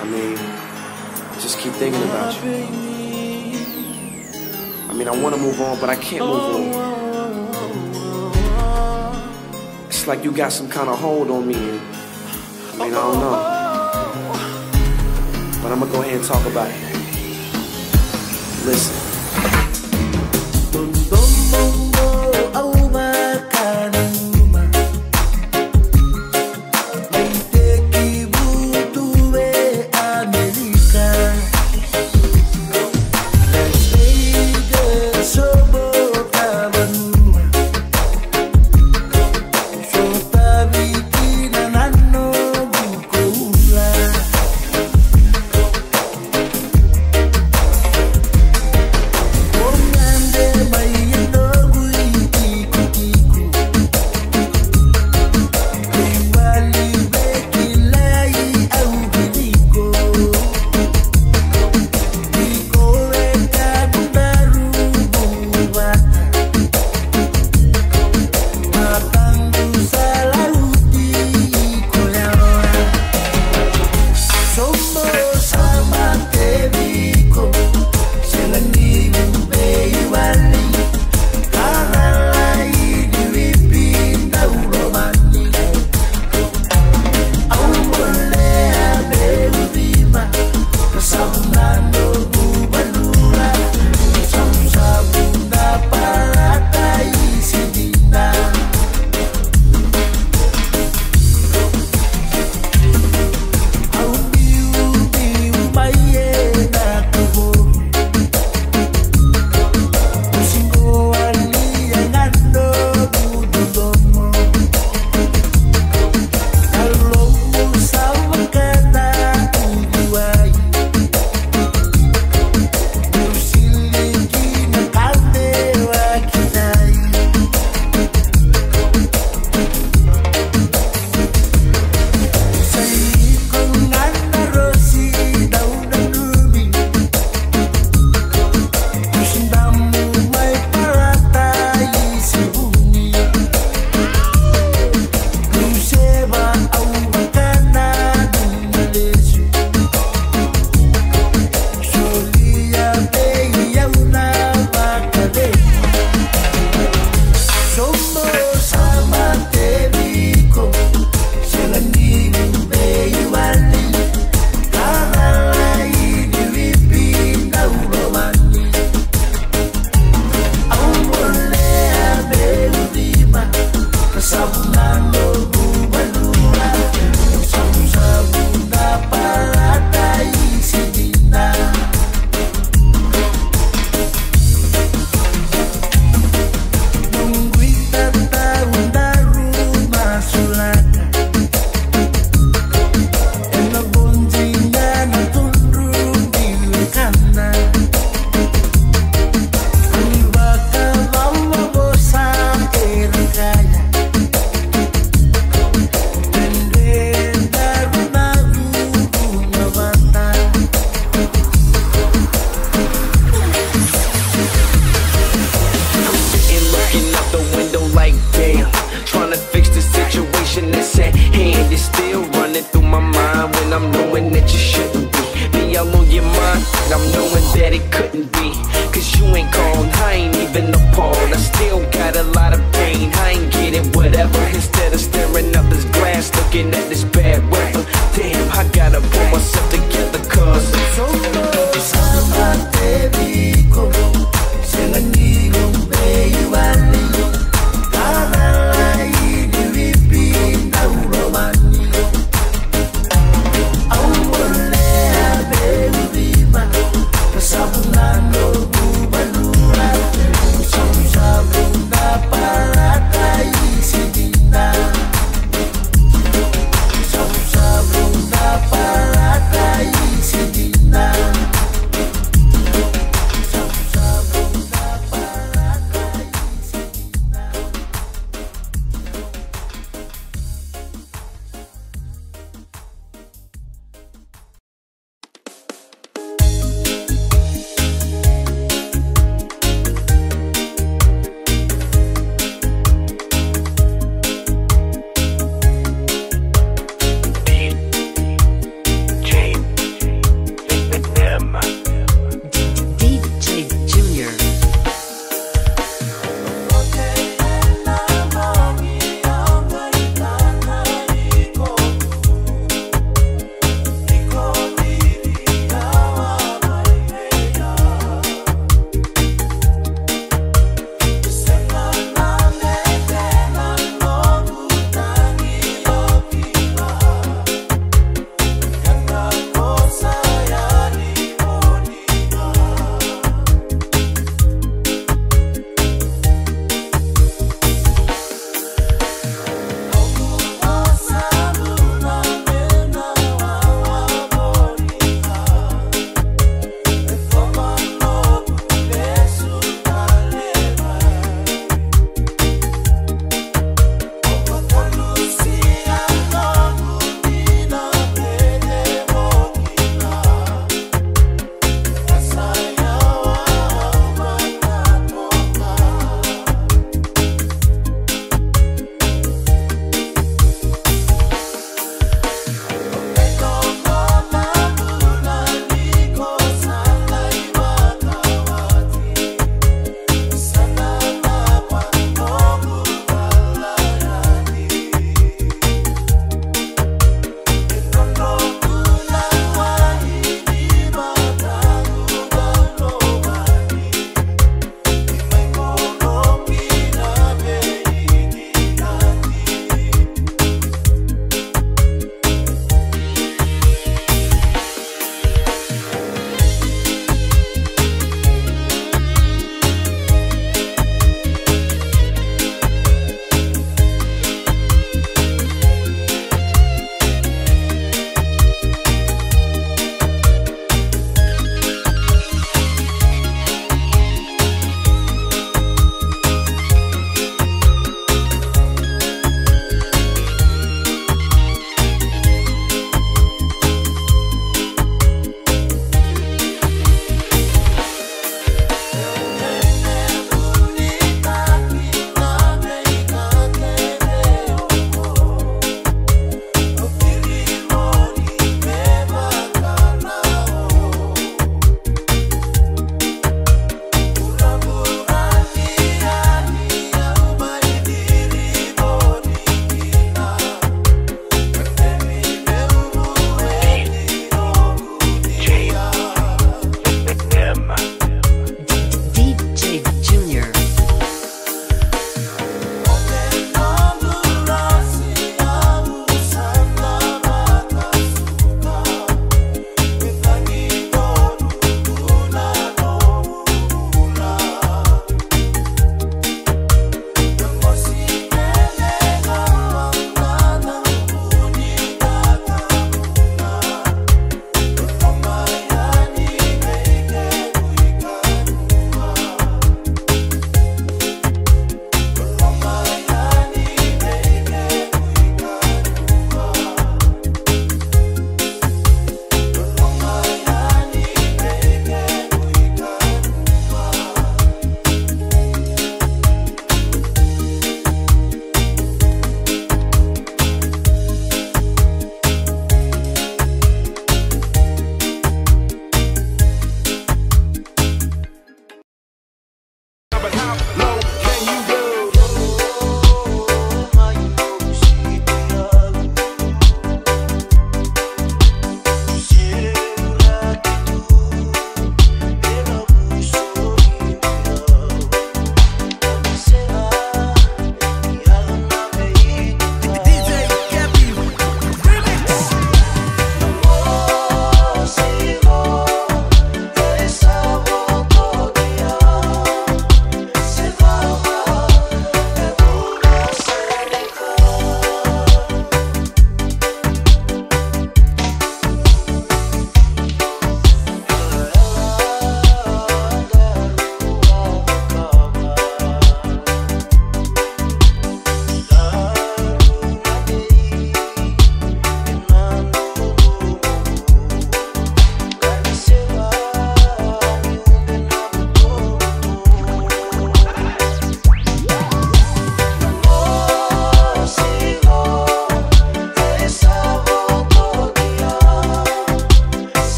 I mean, just keep thinking about you. I mean, I want to move on, but I can't move on. It's like you got some kind of hold on me. And, I mean, I don't know. But I'm gonna go ahead and talk about it. Listen. I'm knowing that it couldn't be, cause you ain't called, I ain't even appalled. I still got a lot of pain, I ain't getting whatever. Instead of staring up this glass, looking at this bad weather. Damn, I gotta pull myself together, cause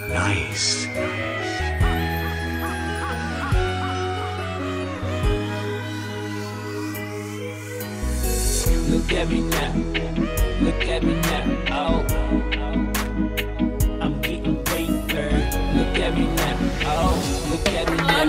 Nice. Look at me now. Look at me now. Oh, I'm getting paper. Look at me now. Oh, look at me now.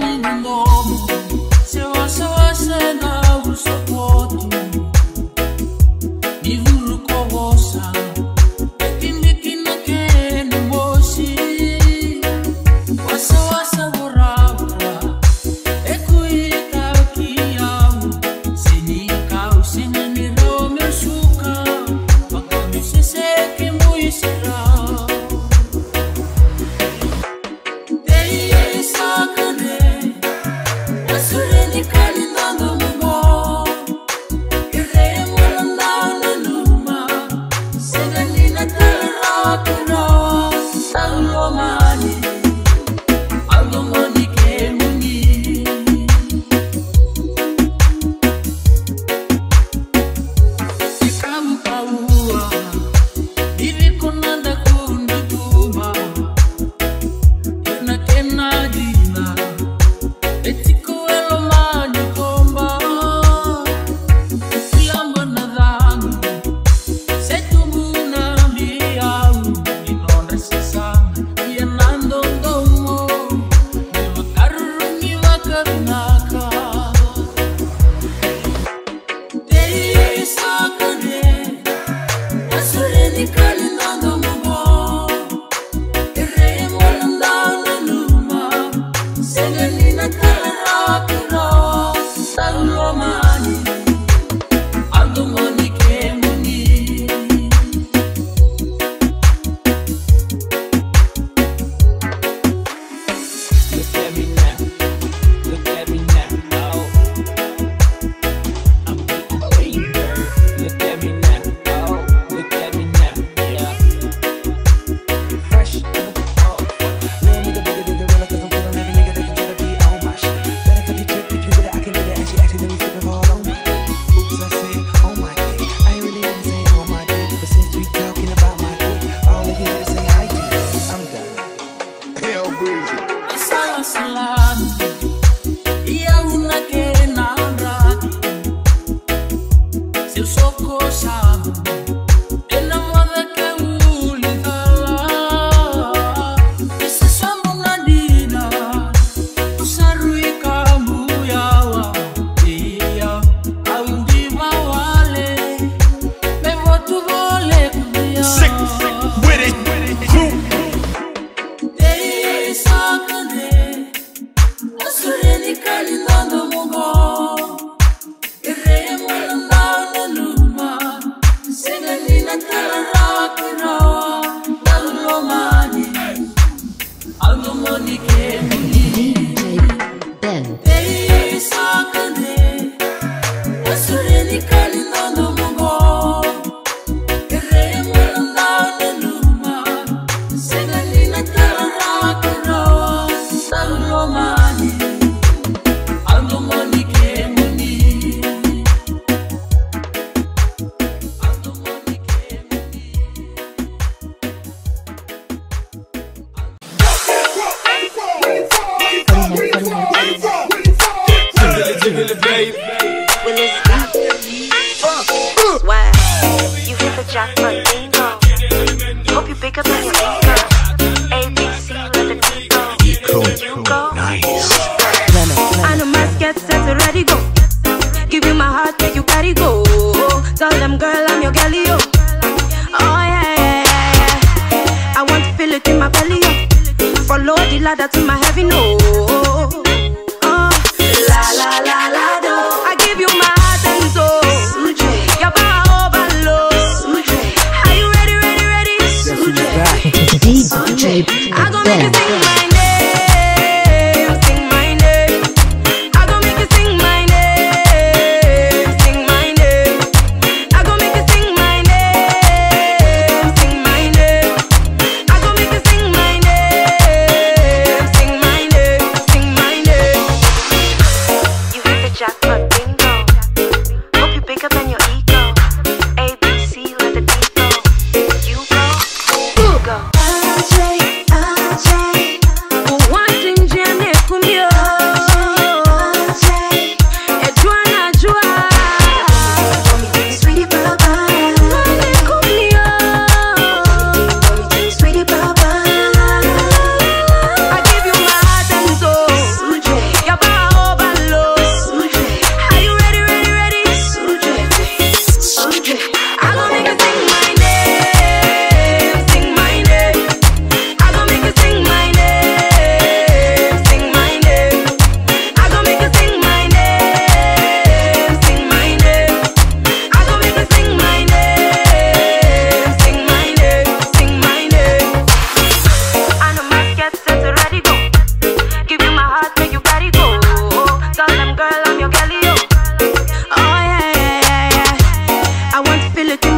Sing my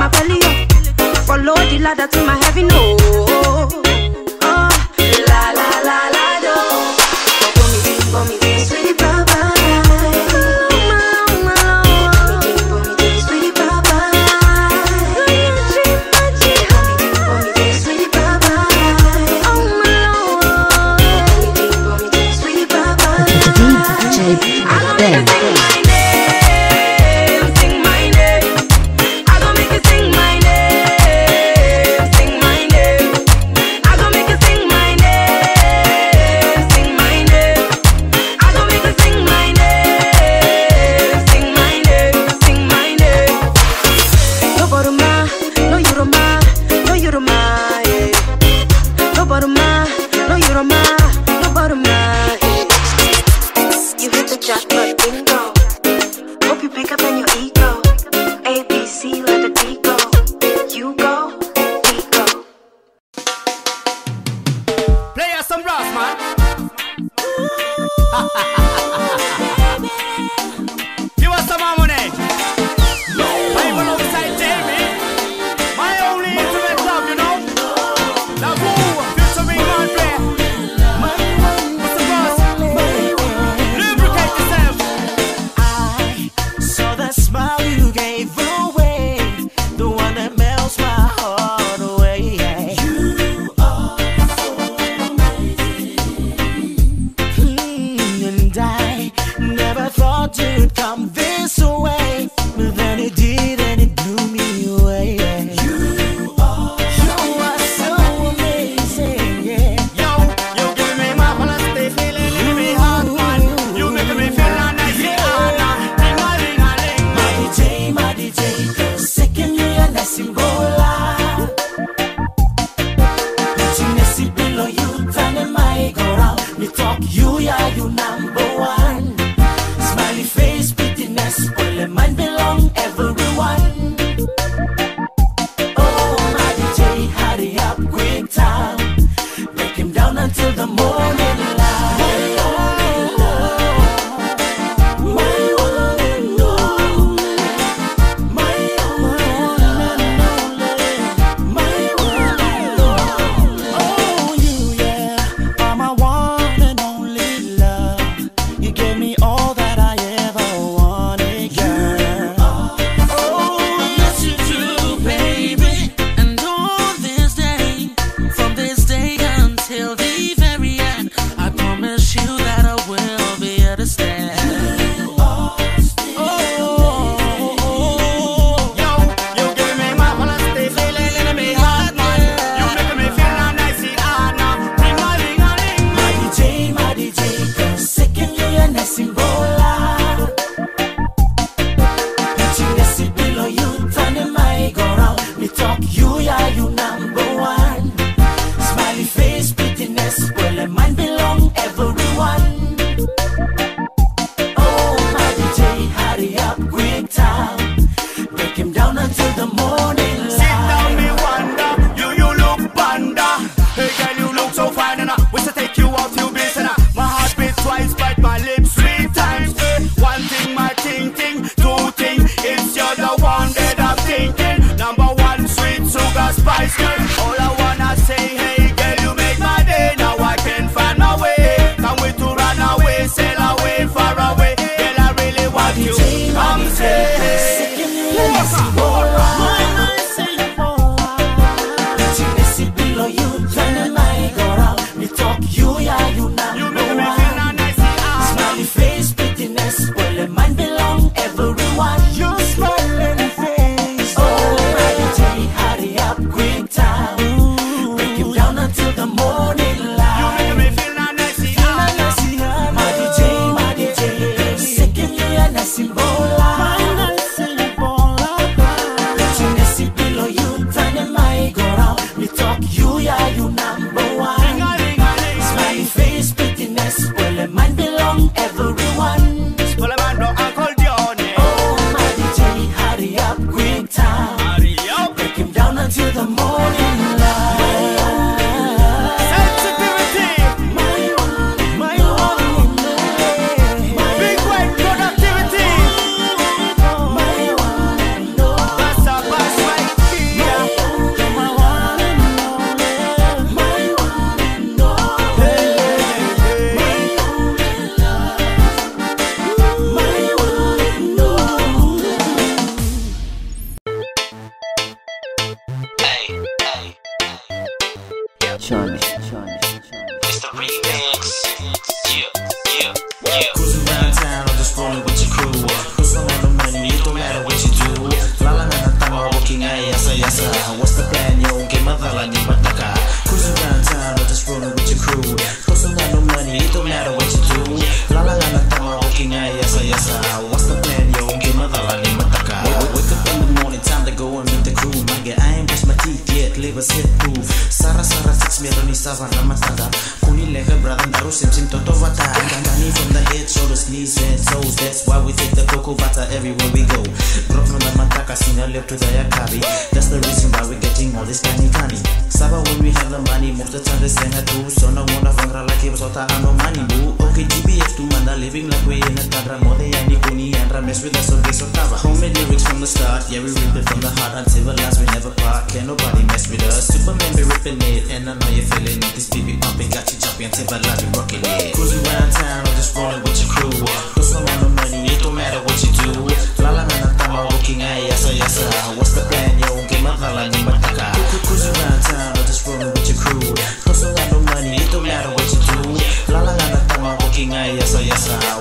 my belly, oh. Follow the ladder to my heaven, oh. Oh, la la la la do. For me, sweet bye-bye. Johnny. It's the remix. Yeah. Cruising around town, I'm just rolling with your crew. Put some on the money, it don't matter what you do. Lala na tama walking yasa. What's the plan, yo? Que madala ni mataka. Cruising around town, I'm just rolling with your crew. Put some on the money, it don't matter what you do. Lala na tama walking yasa. What's the plan, yo? Que madala ni mataka. Wake up in the morning, time to go and meet the crew. Nigga, I ain't brush my teeth yet, live a set proof. Sara 6 meron ni Sava na masada. Kuni lega brother daru sim toto vata. Kandani from the head, shoulders, knees and toes. That's why we take the cocoa butter everywhere we go. Grog from the mataka, sina left to the yakabi. That's the reason why we getting all this candy. Sava when we have the money, most of the time they send her too. So no one of vangra like it was all no money boo. Okay, GBF to manda living like we in a tabra. More than any kuni and mess with us, so they so tava. Homemade lyrics from the start, yeah we rip it from the heart until the last we never part. Can't nobody mess with us. Superman be ripping it, and I know you're feeling it. This baby pumping got you jumping until the last we rocking it. Cruising around town, I'm just rolling with your crew. Put some on the money, it don't matter what you do. Lala na tama walking yasa. What's the plan, yo? Que madala ni mataka. Cruising around town, I'm just rolling with your crew. Put some on the money, it don't matter what you do. Lala na tama walking yasa.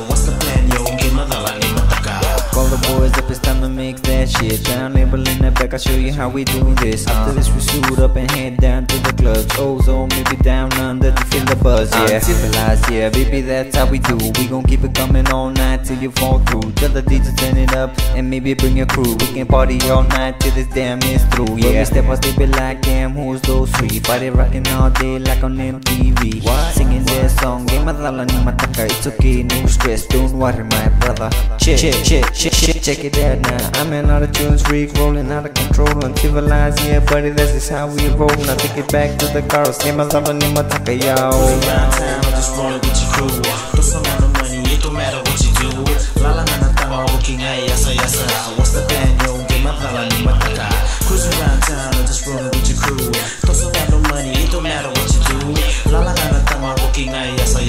What's the plan, yo? Que madala ni mataka. Call the boys up, it's time to make that shit. Down label in the back, I'll show you how we do this. After this we suit up and head down to the clubs. Ozone, maybe down under to feel the buzz, yeah. Civilized, yeah, baby, that's how we do. We gon' keep it coming all night till you fall through. Tell the DJ turn it up and maybe bring your crew. We can party all night till this damn is through, yeah. When we step out, they be like, damn, who's those three? Party rocking all day like on MTV. What? Singing their song, game madala ni mataka. It's okay, no stress, don't worry my brother. Check it out now. I'm an out of tunes freak, rolling out of control, uncivilized, yeah, buddy, that's just how we roll. Now take it back to the cars, game madala ni mataka, yo. Cruising around town, I'm just rolling with your crew. Put some on the money, it don't matter what you do. Lala na tama walking yasa. What's the plan, yo? Que madala ni mataka. Cruising around town, I'm just rolling with your crew. Put some on the money, it don't matter what you do. Lala na tama walking yasa.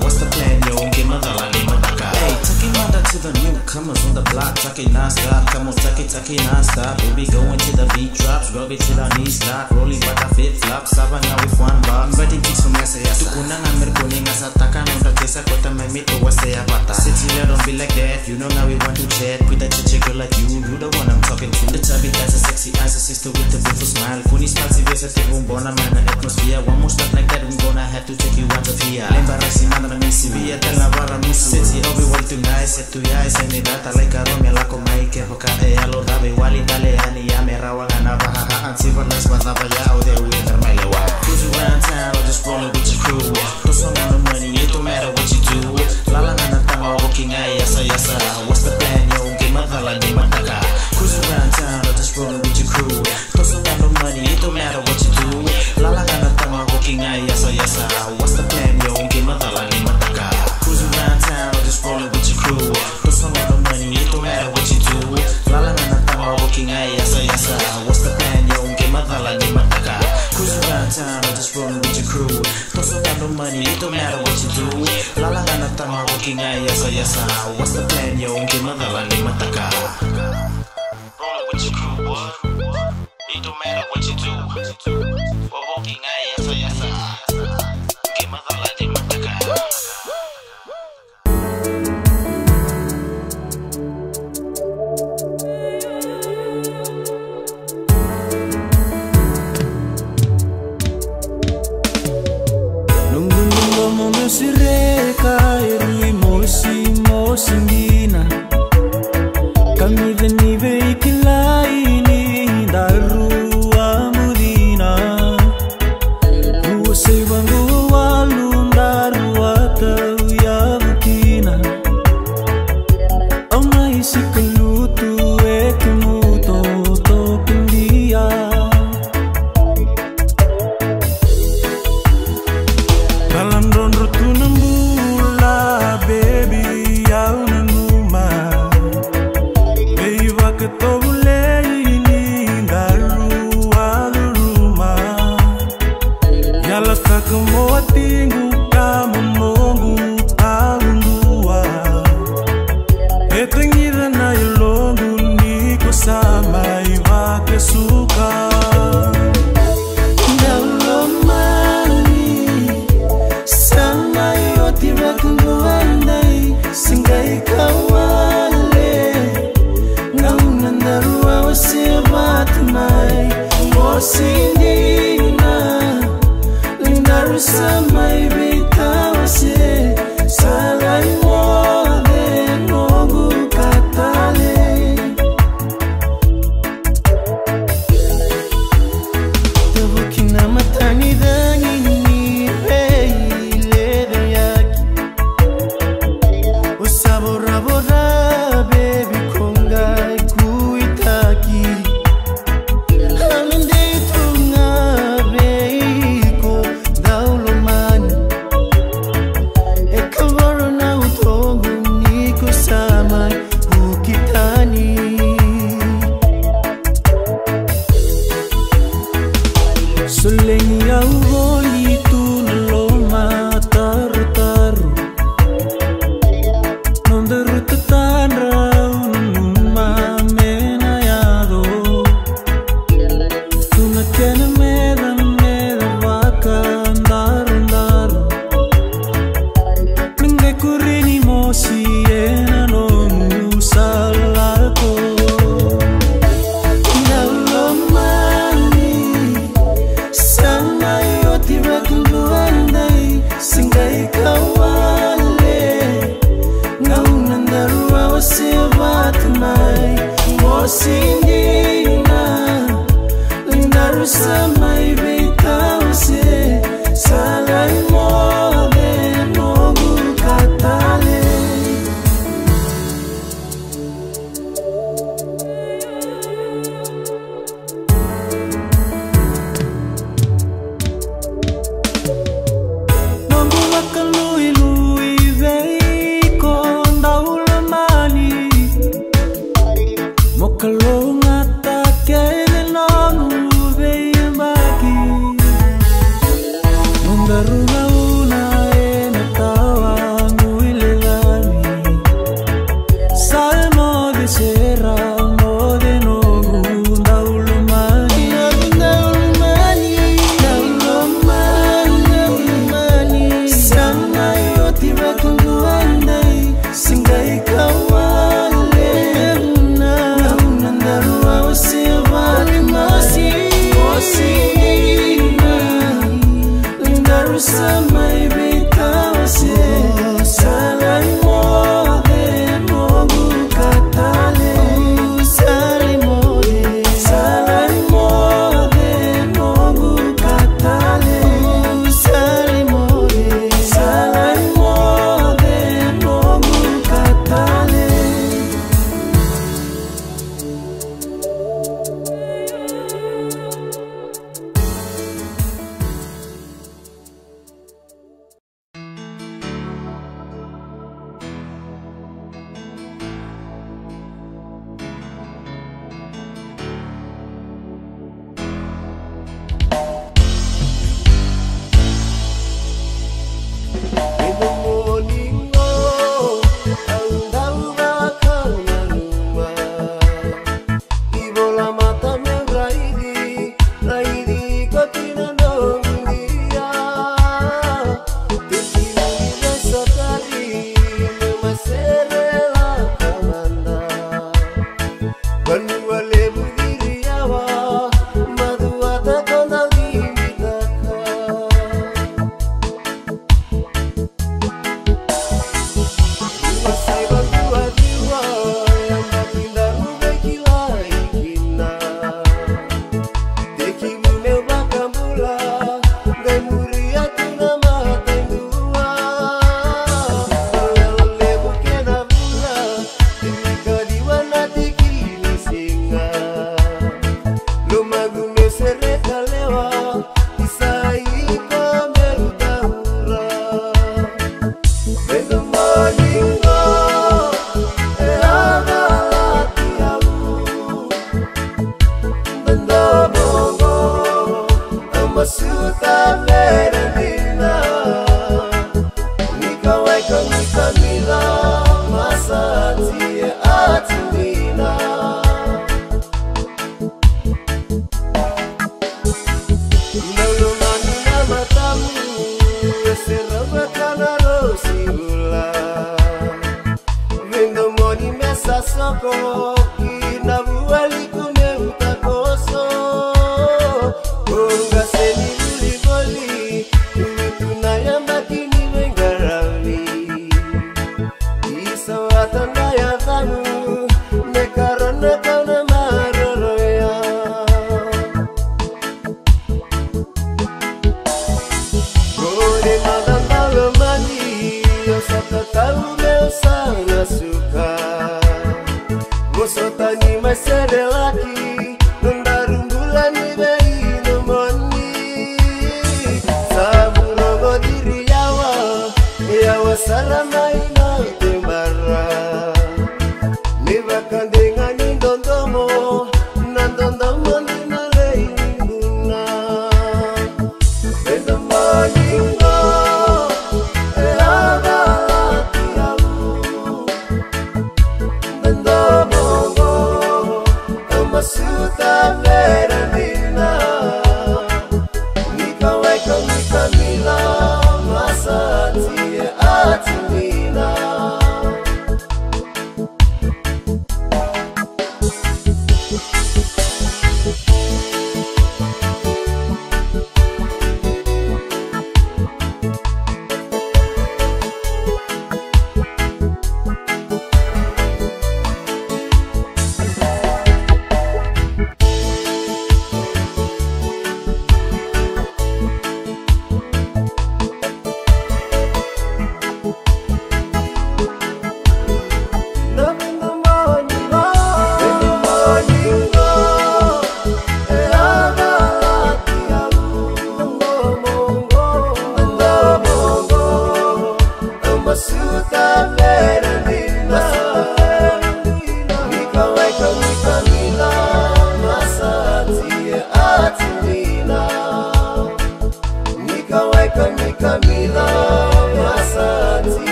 What's the plan, yo? Que madala ni mataka. Hey, taking under to the newcomers on the block, talking non-stop. Come on, take it non-stop. Baby, going to the beat drops, rub it till our knees lock. Rolling but I flip flop, Sava now with one bar. Inviting chicks from S.A. Tukunangan merkuning asatakan. Nunda desa kota mamito wasaya bata. City don't be like that, you know now we want to chat. With that chick girl like you the one I'm talking to. The chubby has a sexy eyes, a sister with a beautiful smile. Kuni smile si vesa te bumbona man atmosphere. One more step like that, I'm gonna have to take you out of here. Lembarasi mana na misi via tell na bara musu. City all be well too nice, set to ya and the data like a romia la ko mai ke hoka e alo dabe wali dale hani ya merawa na baha anti vanas bazaba ya o de winner my lewa. Cruising around town, I'm just rolling with your crew. Put some on the money, it don't matter what you do. Lala na tama walking yasa. What's the plan, yo? Que madala ni mataka. Cruising around town, I'm just rolling with your crew. Put some on the money, it don't matter what you do. Lala na tama walking yasa. What's the plan, yo? Que madala ni mataka. Cruising around town, I'm just rolling with your crew. Put some on the money, it don't matter what you do. Lala na tama walking yasa. What's the plan, yo? Que madala ni mataka. Cruising around town, I'm just rolling with your crew. Put some on the money, it don't matter what you do. Lala na tama walking yasa. What's the plan, yo? Que madala ni mataka. Rolling with your crew, boy. It don't matter what you do. We're walking yasa. Que madala ni mataka. Singina kami venive ikilaini darua mudina uose wangu walundarua tau ya bukina ona isikalutu ekemuto topindia dalam don rutunambula baby como atingo kama mongu aundua etengira na yolongu niko sama iwake suka. singai kawale ngauna ndarua wasebat mai mosindina lindarusa mai beta wase salai mode nogu katale tabukina matani dangini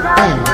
Oh,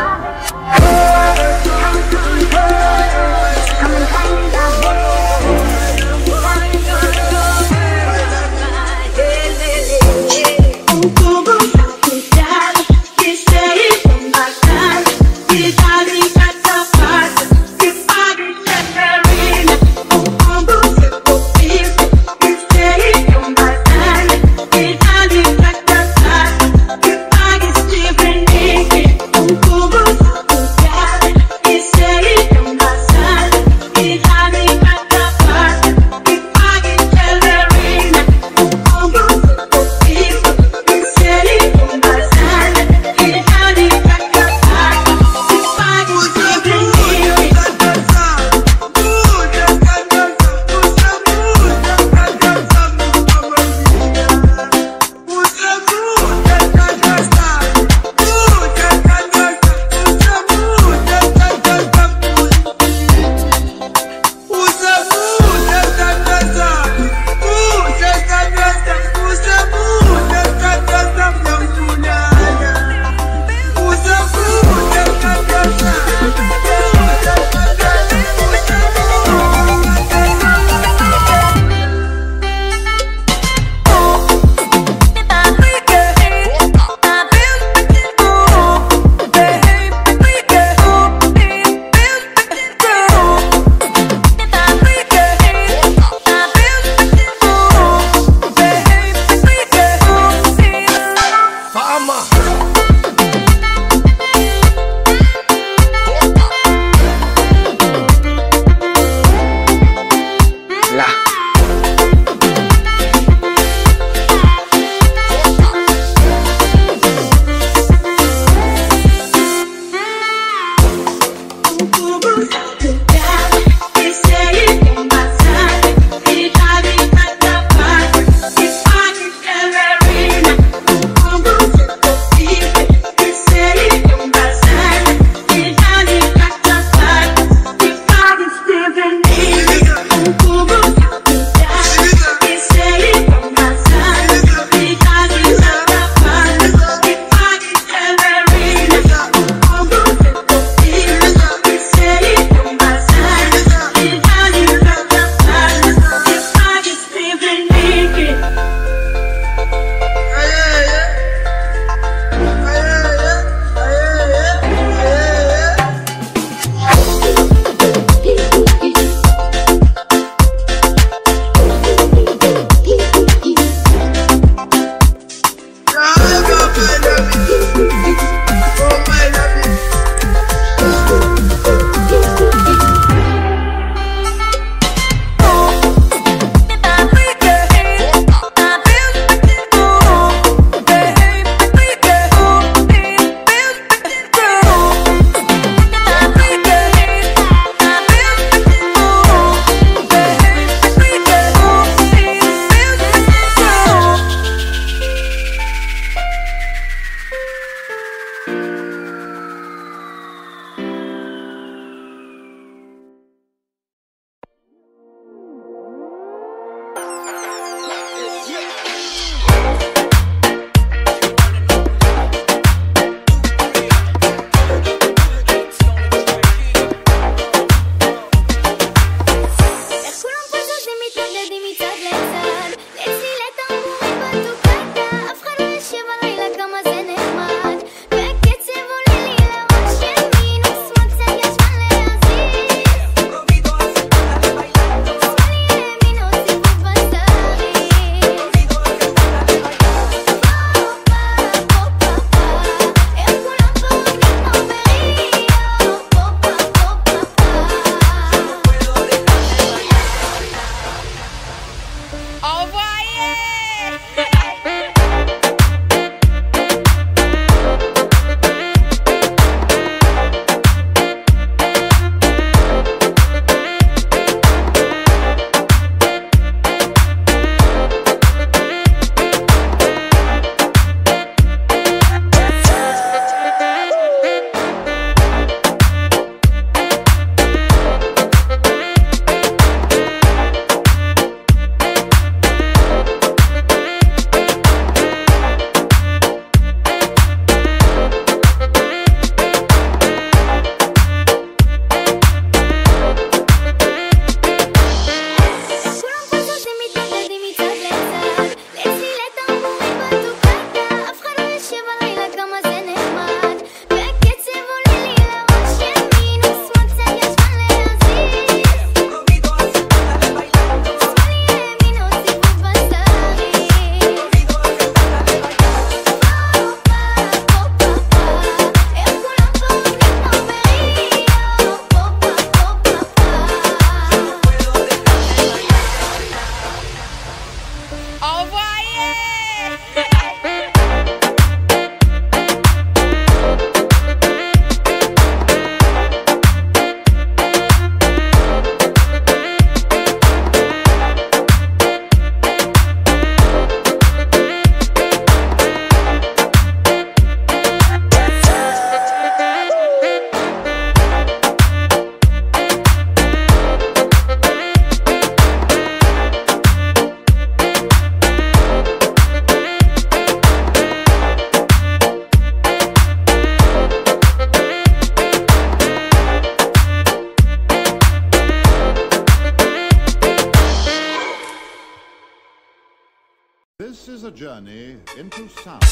is a journey into sound.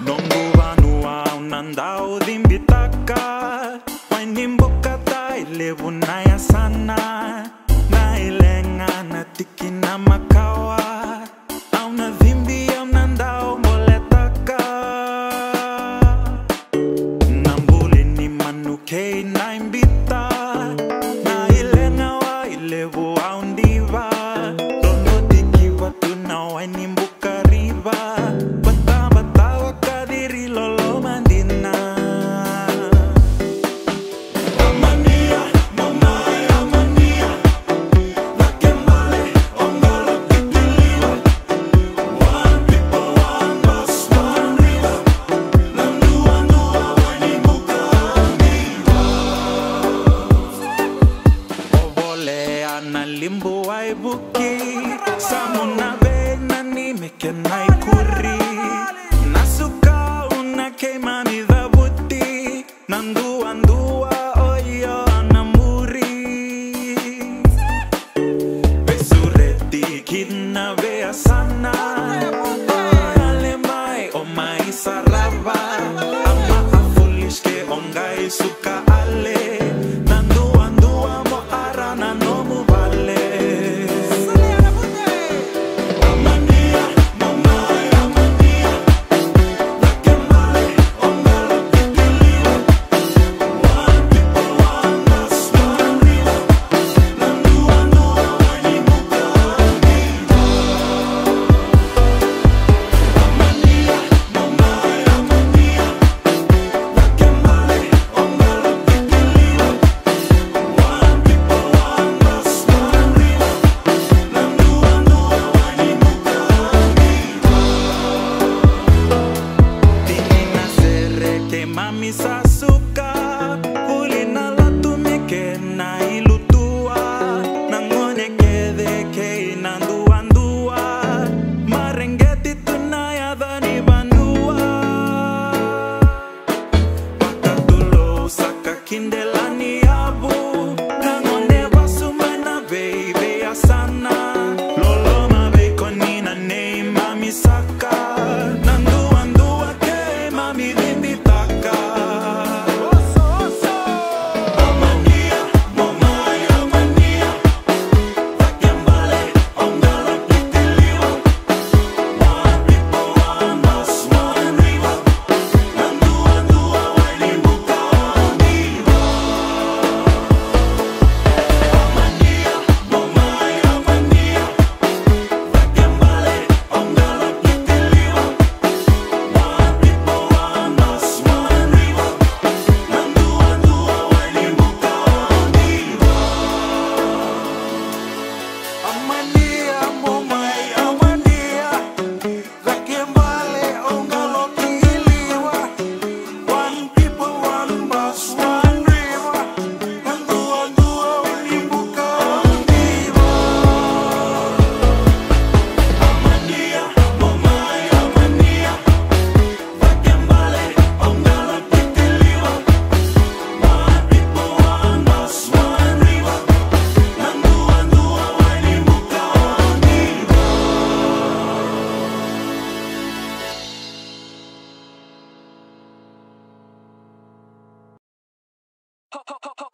Nongo vanua unandao dhimbitaka Wainimboka taile vunaya sana Na ilenga na tiki na makawa Au na dhimbi au nandao moletaka Nambuli ni manuke na imbita Na ilenga wa ilevu au ndiva Dono tiki watu na wainimboka riva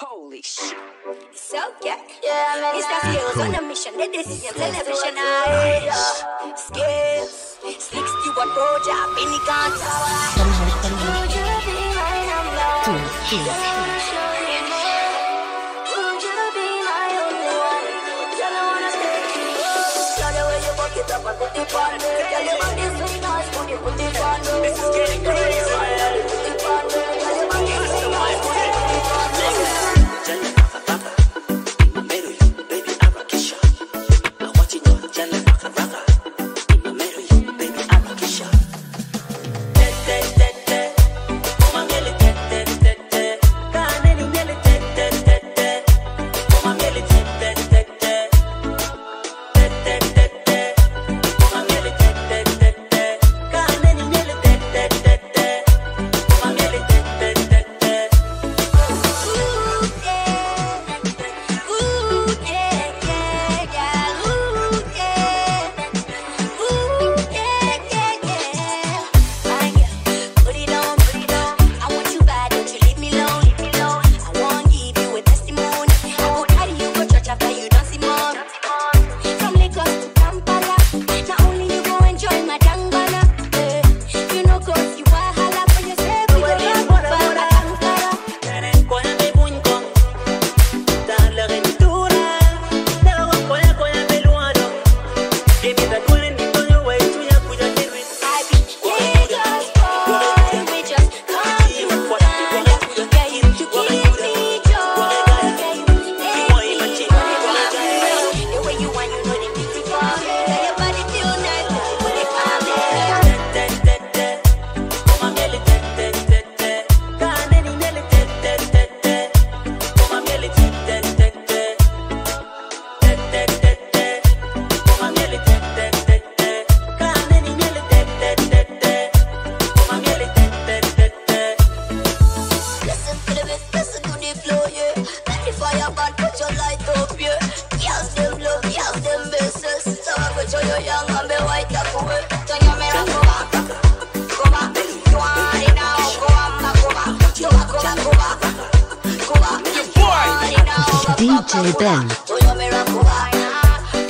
Holy shit. So yeah. It's the skills on a mission. This is your television. Skills. 61 pro job. Any contact. This is getting crazy, man. So you're young and be white like a whip. So you may not go back. Go back. You want it now. Go on back. Go back. You want go back. Go back. Go back. You want it now. DJ Ben. So you may not go back.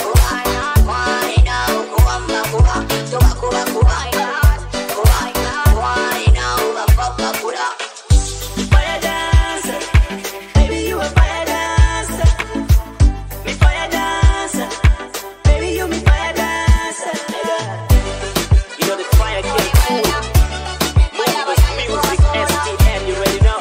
Go back. Go on it now. Go on back. Go back. You want go back. Go back. Go back. Go on it now. Go back. Go back. Fire dancer. Baby, you a fire dancer. Me fire dancer. Baby, you me fire dancer. You know the fire can't cool. Marvelous music, STN, you already know.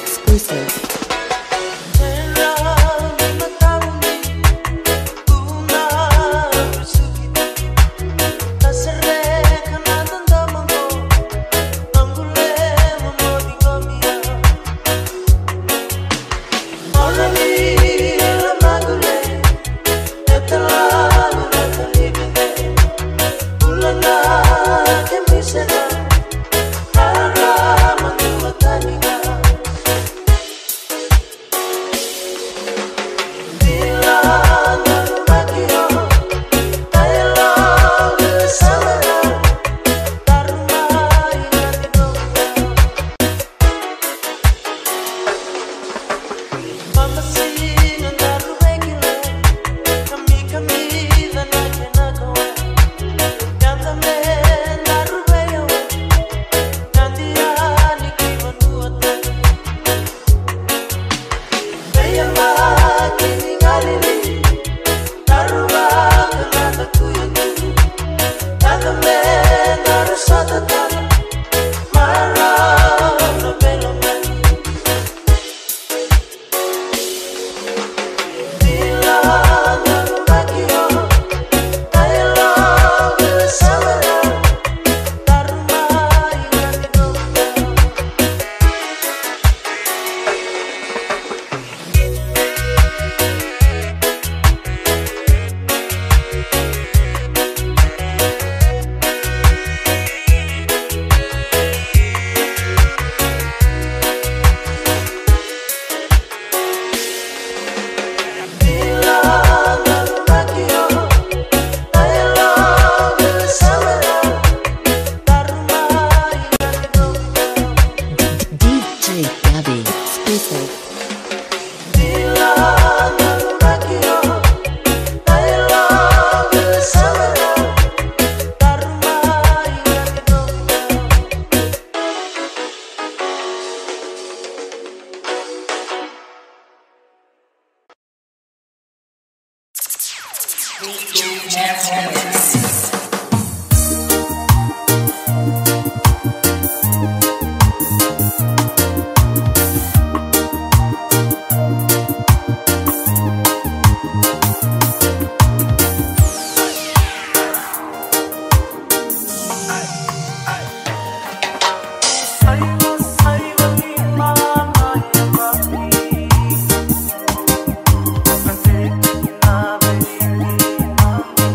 exclusive.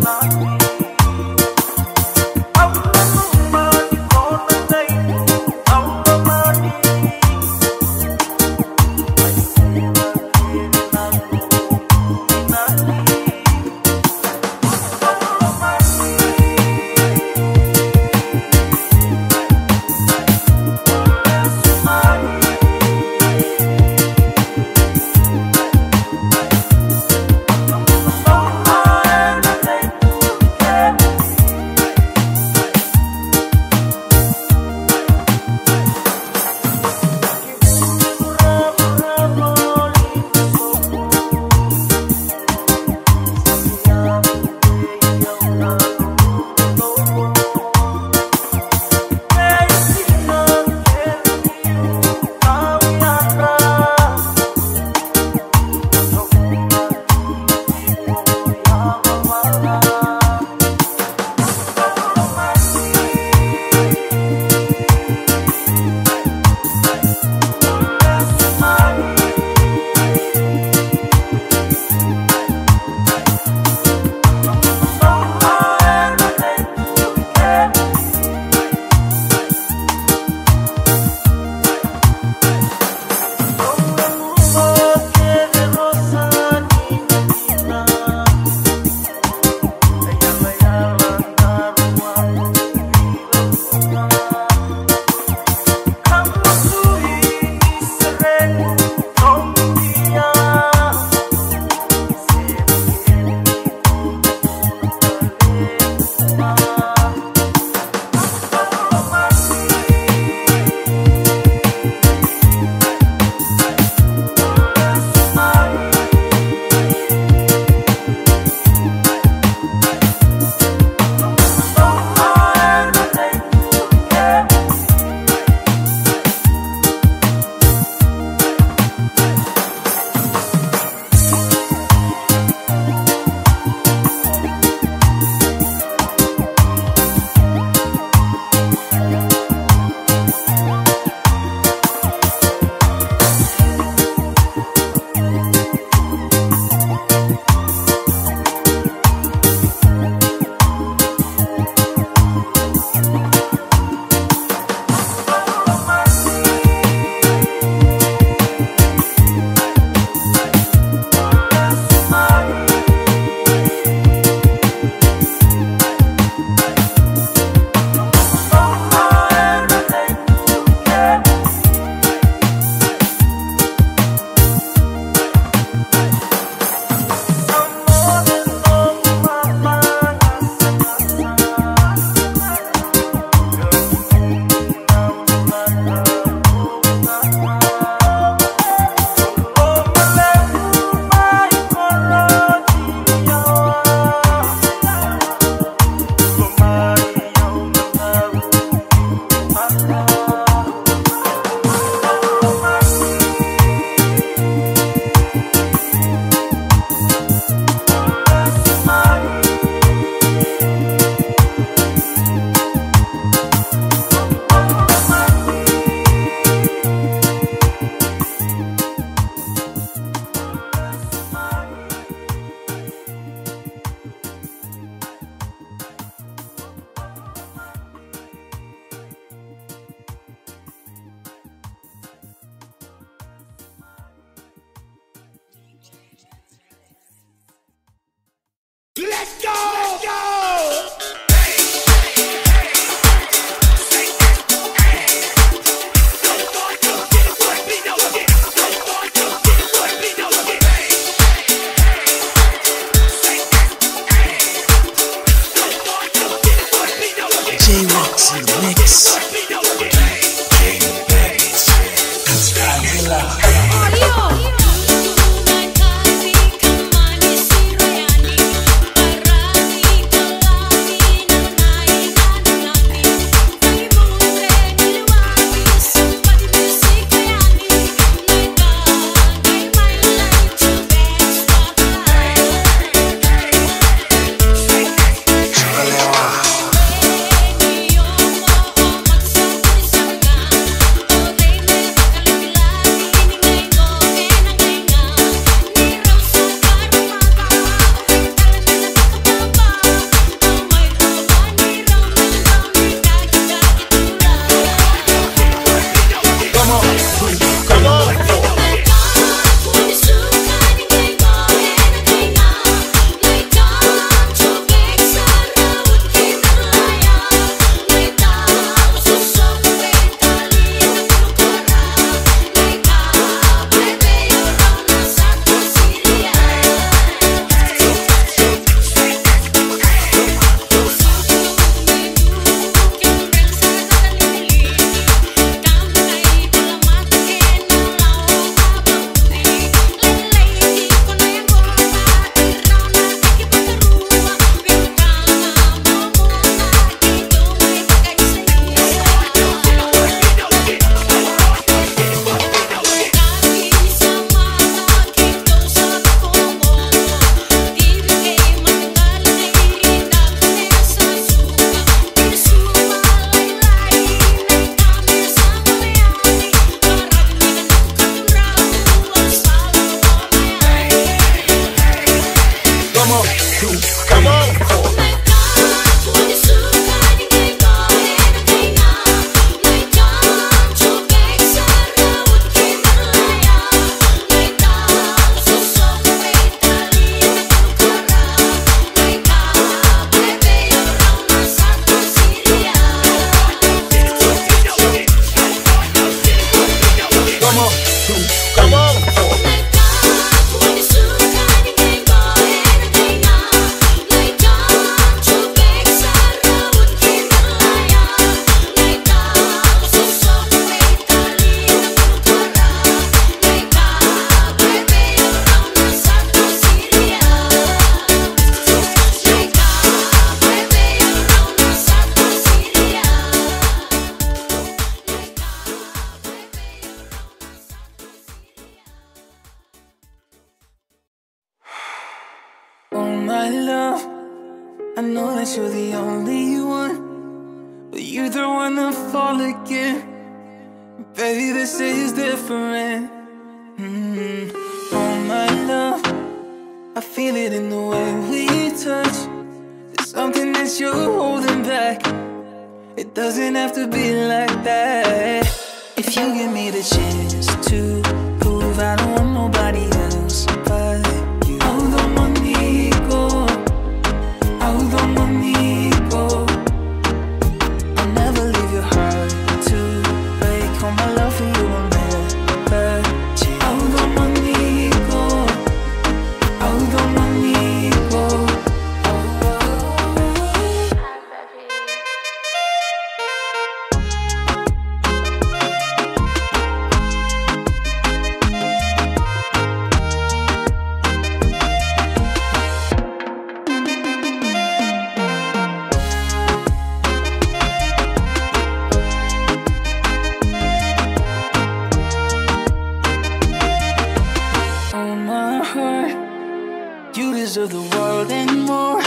Love me. J-Rock's in the mix. My love, I know that you're the only one, but you're the one to fall again. Baby, this is different. Oh my love, I feel it in the way we touch. There's something that you're holding back. It doesn't have to be like that. If you give me the chance to prove I don't want nobody else but you. I'll never leave your heart to break. All my love for you will never change. You deserve the world and more.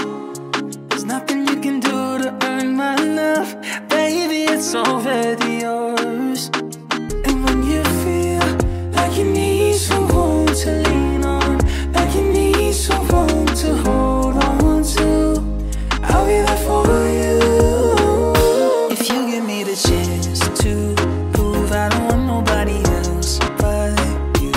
There's nothing you can do to earn my love. Baby, it's already yours. And when you feel like you need someone to lean on, like you need someone to hold on to, I'll be there for you. If you give me the chance to prove I don't want nobody else but you.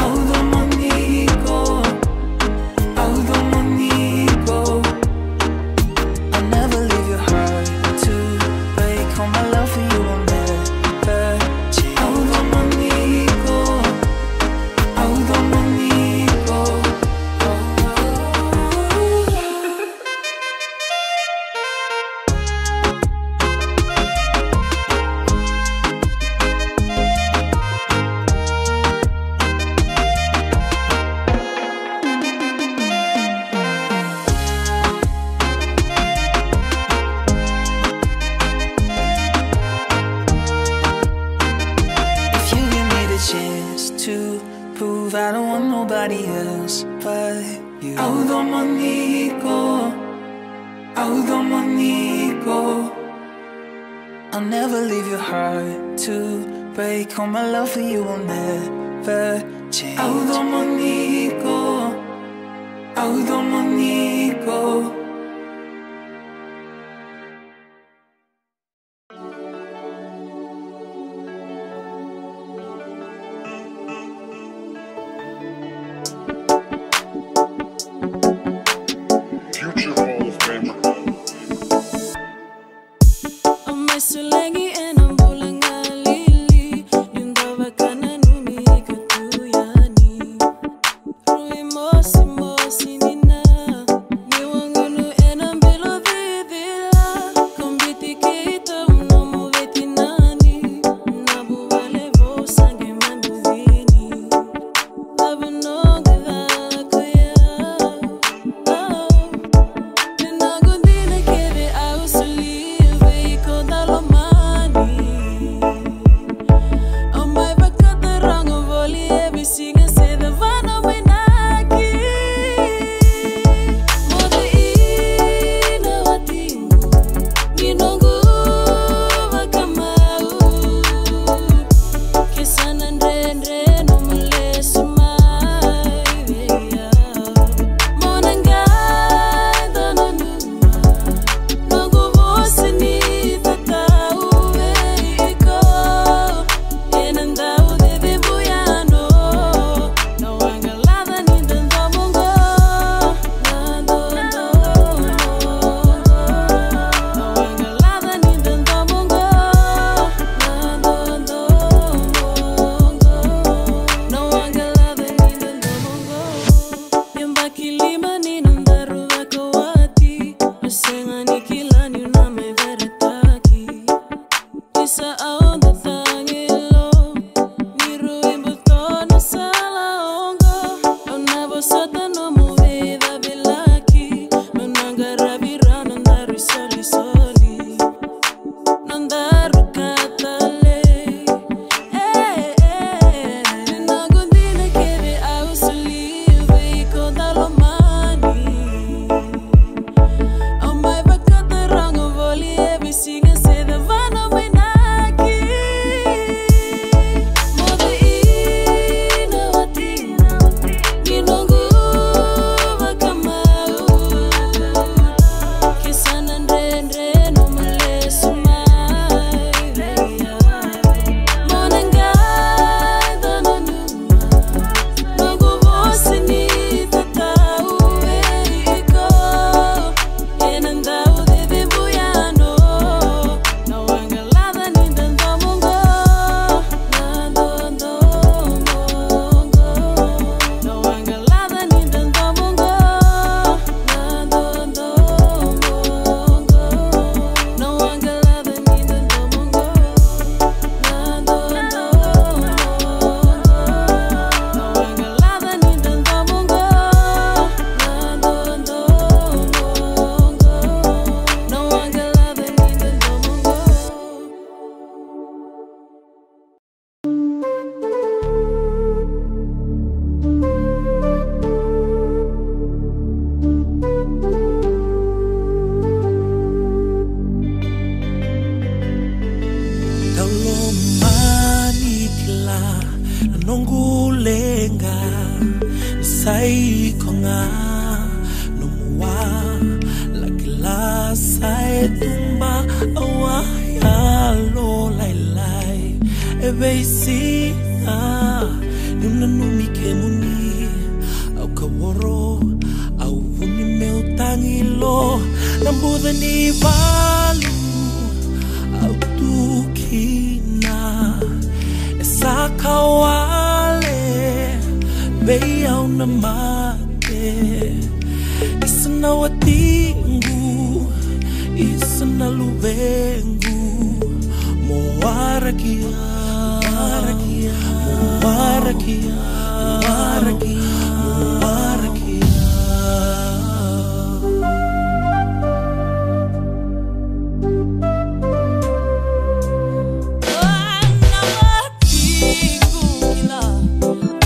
prove I don't want nobody else but you. Audomonico, Audomonico. I'll never leave your heart to break. All my love for you will never change. Audomonico, Audomonico.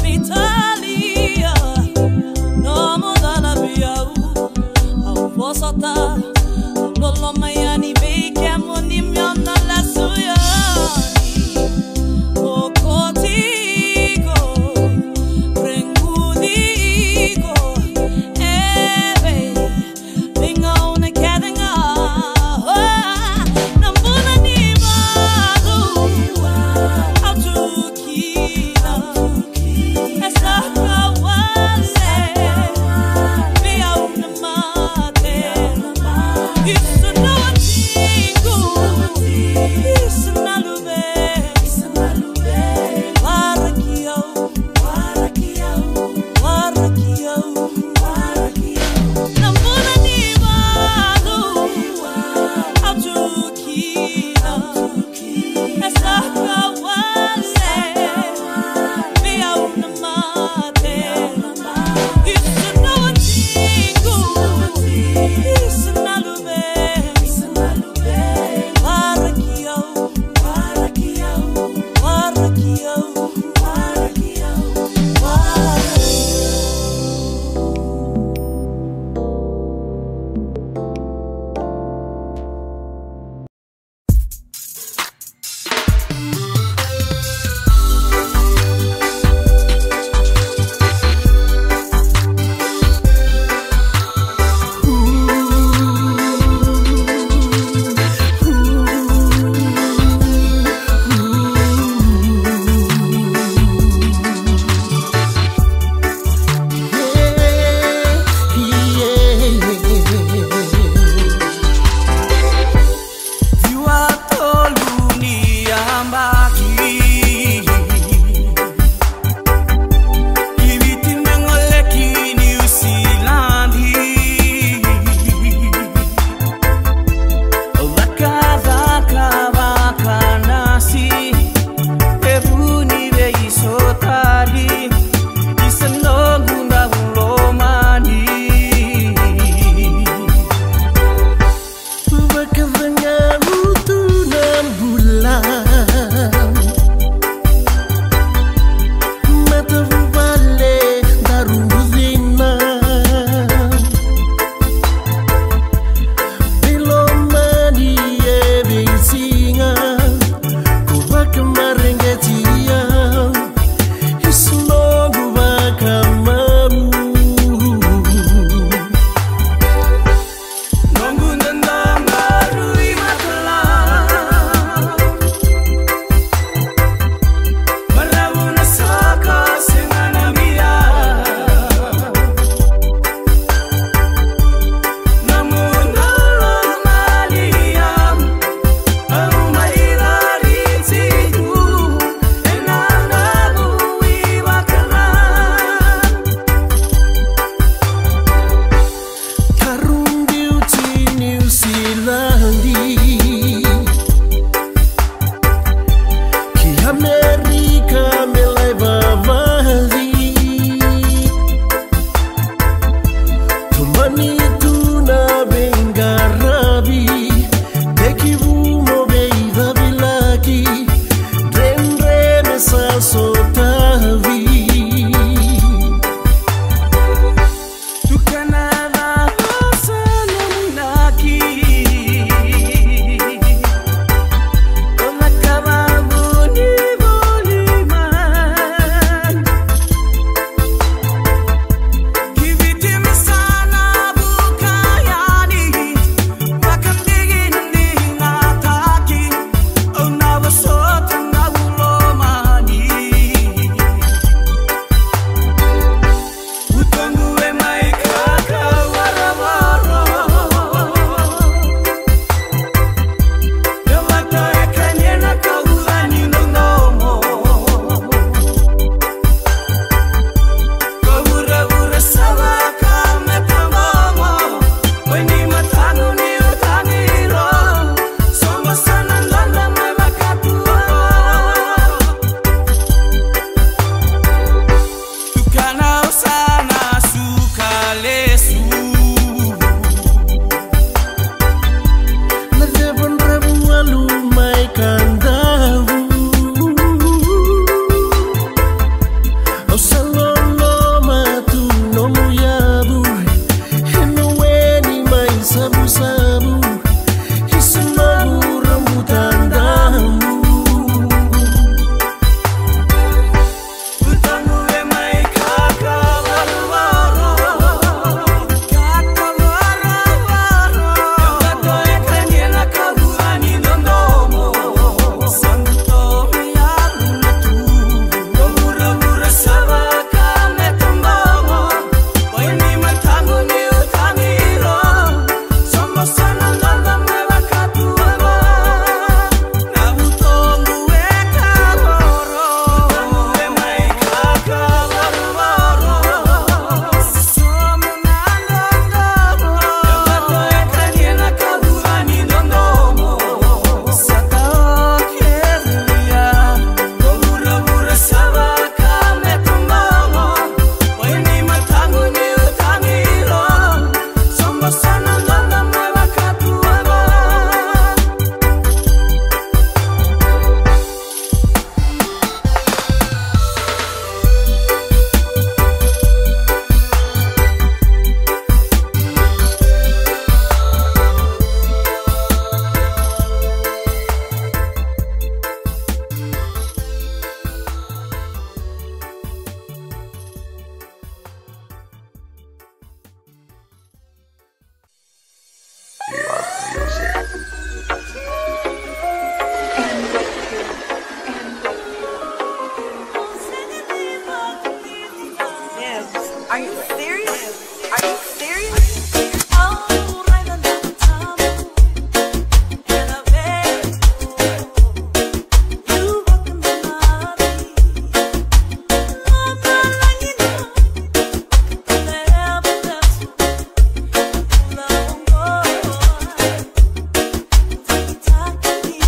Vita Are you serious? Are you serious? Oh, right on the top. And I bet you welcome to my life. Oh, my life, you know. Never left you alone, boy. Take time to be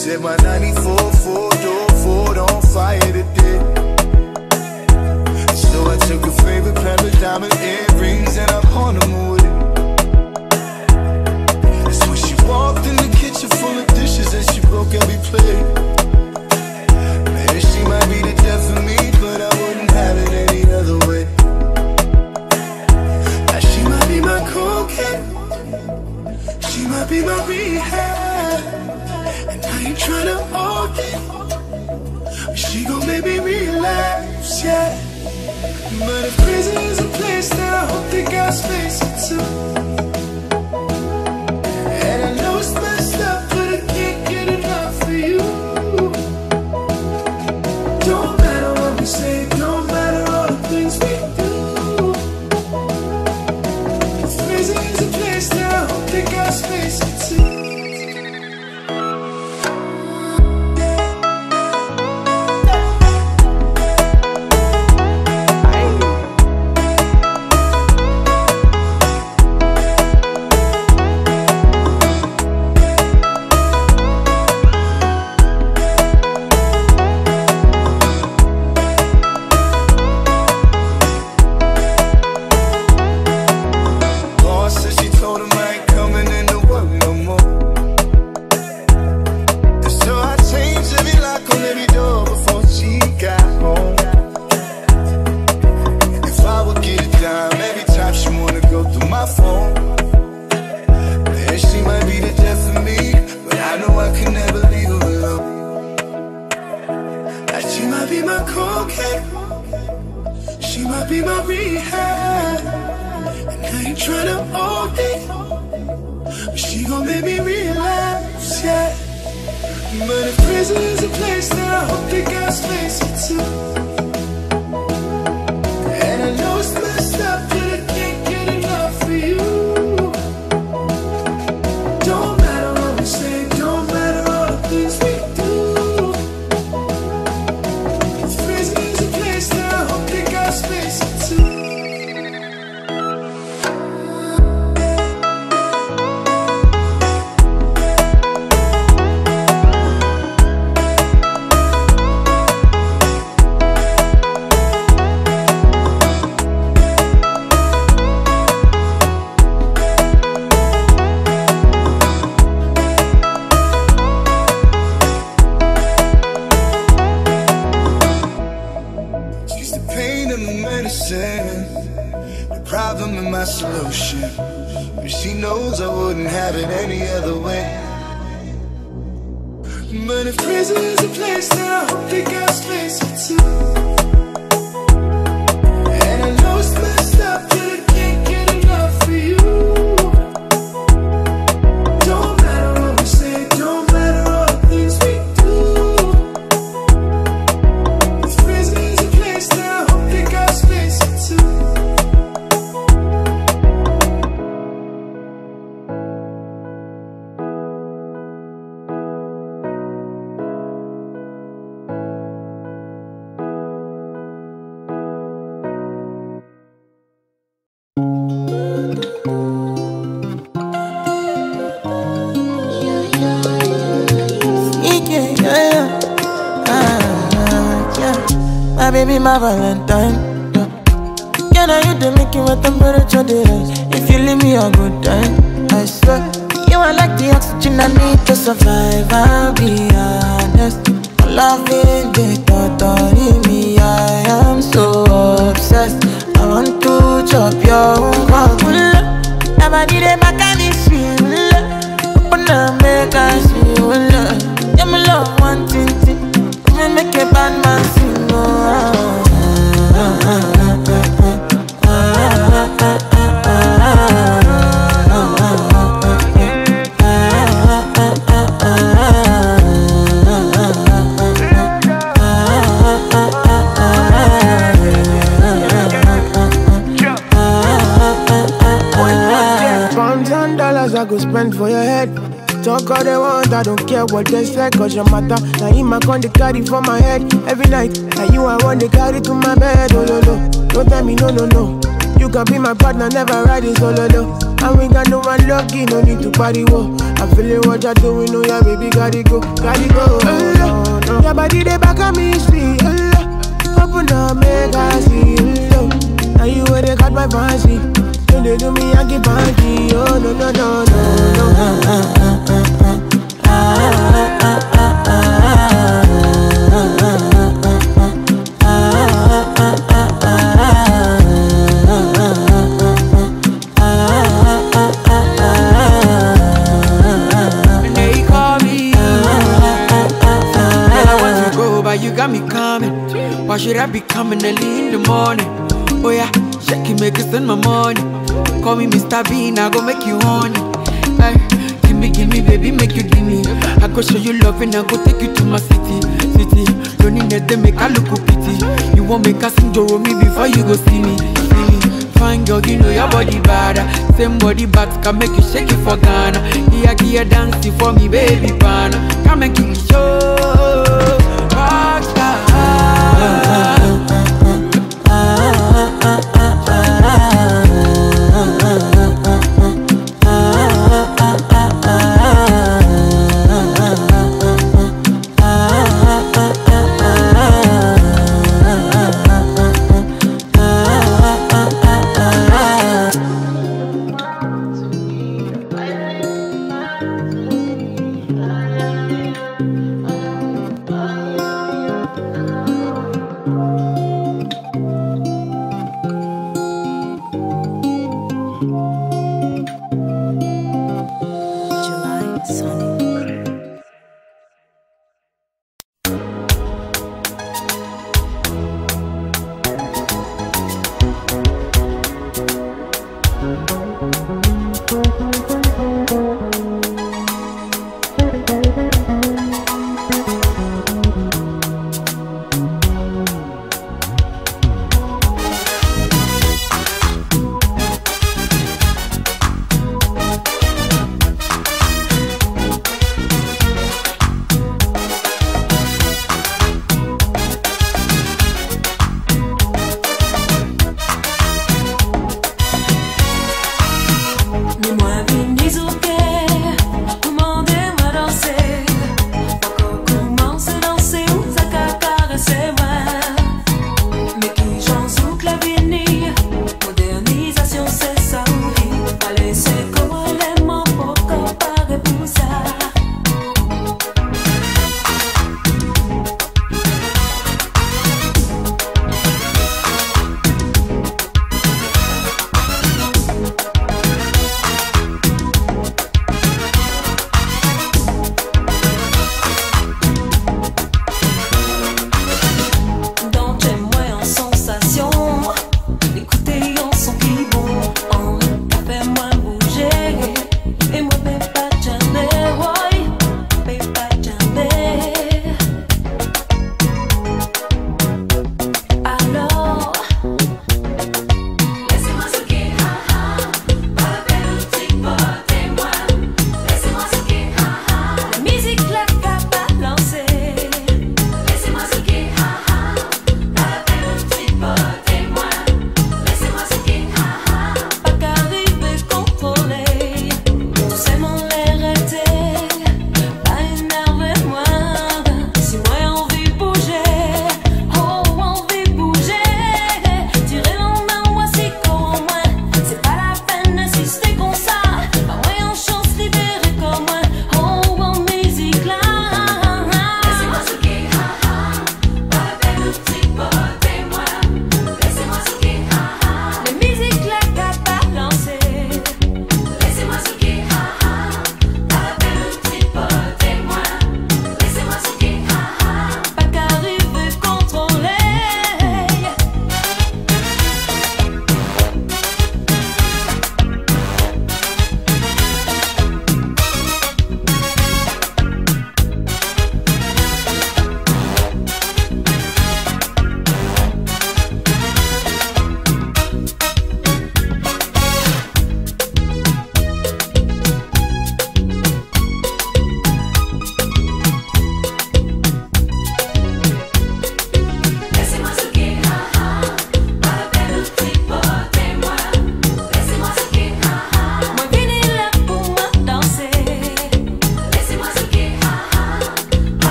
Set my 94 four-door Ford on fire today. So I took her favorite pair of diamond earrings and I pawned them with it. That's when she walked in the kitchen full of dishes and she broke every plate. Man, she might be the death of me, but I wouldn't have it any other way. Now she might be my cocaine, she might be my rehab. I ain't tryna argue, but she gon' make me relapse, yeah. But if prison is a place that I hope they got space too. And I know it's messed up, but I can't get enough for you. Don't matter what we say, don't matter all the things we do. If prison is a place that I hope they got space too. cocaine. She might be my rehab. And I ain't tryna OD, but she gon' make me relapse, yeah. But if prison is a place, then I hope they got space for two. And I know it's messed up, but I can't get enough for you. Don't matter what we say, don't matter all the things we do. If prison is a place, then I hope they got space for two. The problem and my solution. But she knows I wouldn't have it any other way. But if prison is a place, then I hope they got space for two. And I know it's messed up, but I can't get enough for you. Don't matter what we say, don't matter all the things we do. If prison is a place, then I hope they got space for two. My baby, my Valentine. Yeah, now you do make it with temperature rise. If you leave me a good time, I swear you are like the oxygen I need to survive. I'll be honest, loving the thought of me. I am so obsessed. I want to chop your own. Never did it back at this feel. Open up, make us feel. Yeah, my love, one thing. Make a bad man sing. Pounds and dollars I go spend for your head. Talk all they want, I don't care what they say, cause your matter. Now him I con the carry for my head every night. Now you I want to carry to my bed, oh no no. Don't tell me no no no. You can be my partner, never riding solo low. And we got no one lucky, no need to party whoa. I'm feeling what you're doing, oh yeah baby, gotta go, gotta go. Oh, no. Your body they back at me, sweet. Open up, make I see. Now you where they got my fancy. When they do me, I get funky. Oh no no no no no. And they call me. Girl, I want to go, but you got me coming. Why should I be coming early in the morning? Oh yeah, shake it, make it spend my money. Call me Mr. Bean, I go make you honey. Ay, give me, baby, make you give me. I go show you love and I go take you to my city. Don't need that, they make I look pity. You won't make us sing Joro me before you go see me. Fine girl, you know your body bad. Same body but can make you shake it for Ghana. Here, dancing for me, baby, pana. Come and give me show. Rockstar.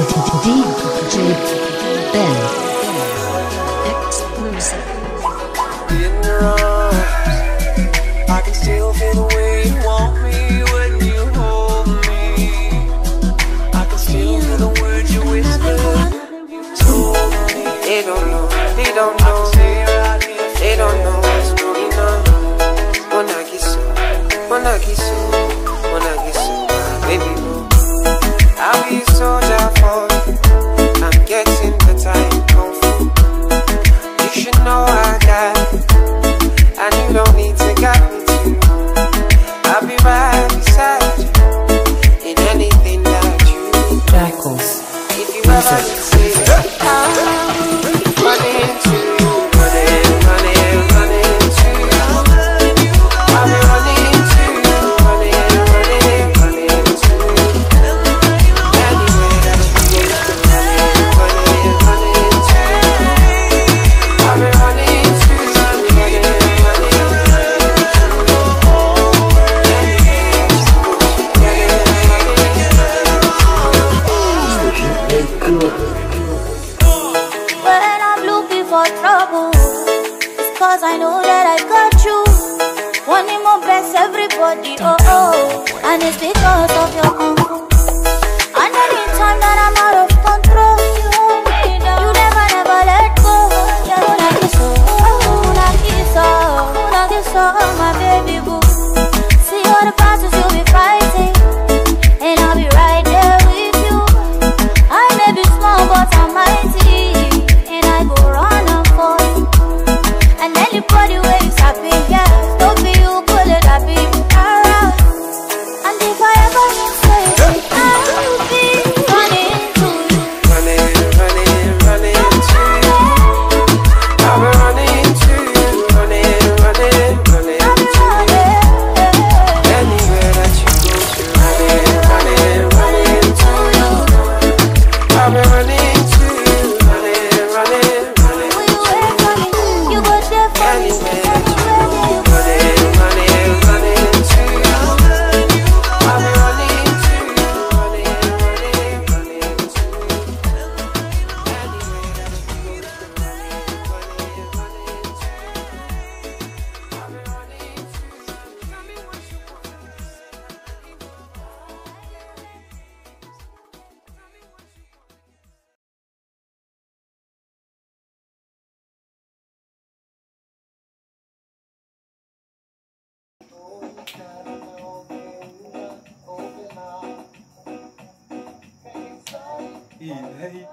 DJ Ben. Exclusive. In your arms, I can still feel the way you want me when you hold me. I can still hear the words you whisper. Told me they don't know, they don't know, they don't know what's going on. When I get so, when I get so, when I get so, baby, I'll be a soldier for you. I'm getting the time kung fu. You should know I got it, and you don't need to guide me too. I'll be right beside you in anything that you do. Jackals. If you ever need to say I'm running to you, running to you. I'll be running to you, running to you. Anywhere that you go, running to you. I'll be running to you, running to When I'm looking for trouble, it's cause I know that I got you. Wanting more bless everybody, oh oh. And it's because of your uncle. And anytime that I'm out of control, you hold me down. You never let go. Yeah, like so, my baby boo. See all the battles you'll be fighting, and I'll be right there with you. I may be small, but I'm mighty, and I go run up for you. And anybody where you happy, yeah, don't be you, pull it up, be around. And if I ever say I will be running to you, running to you. I'll be running to you, running to you. Anywhere that you go to, running to you. I'll be running to you, running will you wait for me? You go there for me, anywhere that you go, running to you. I'll be running to you, running to you. Anywhere that you go, Hey.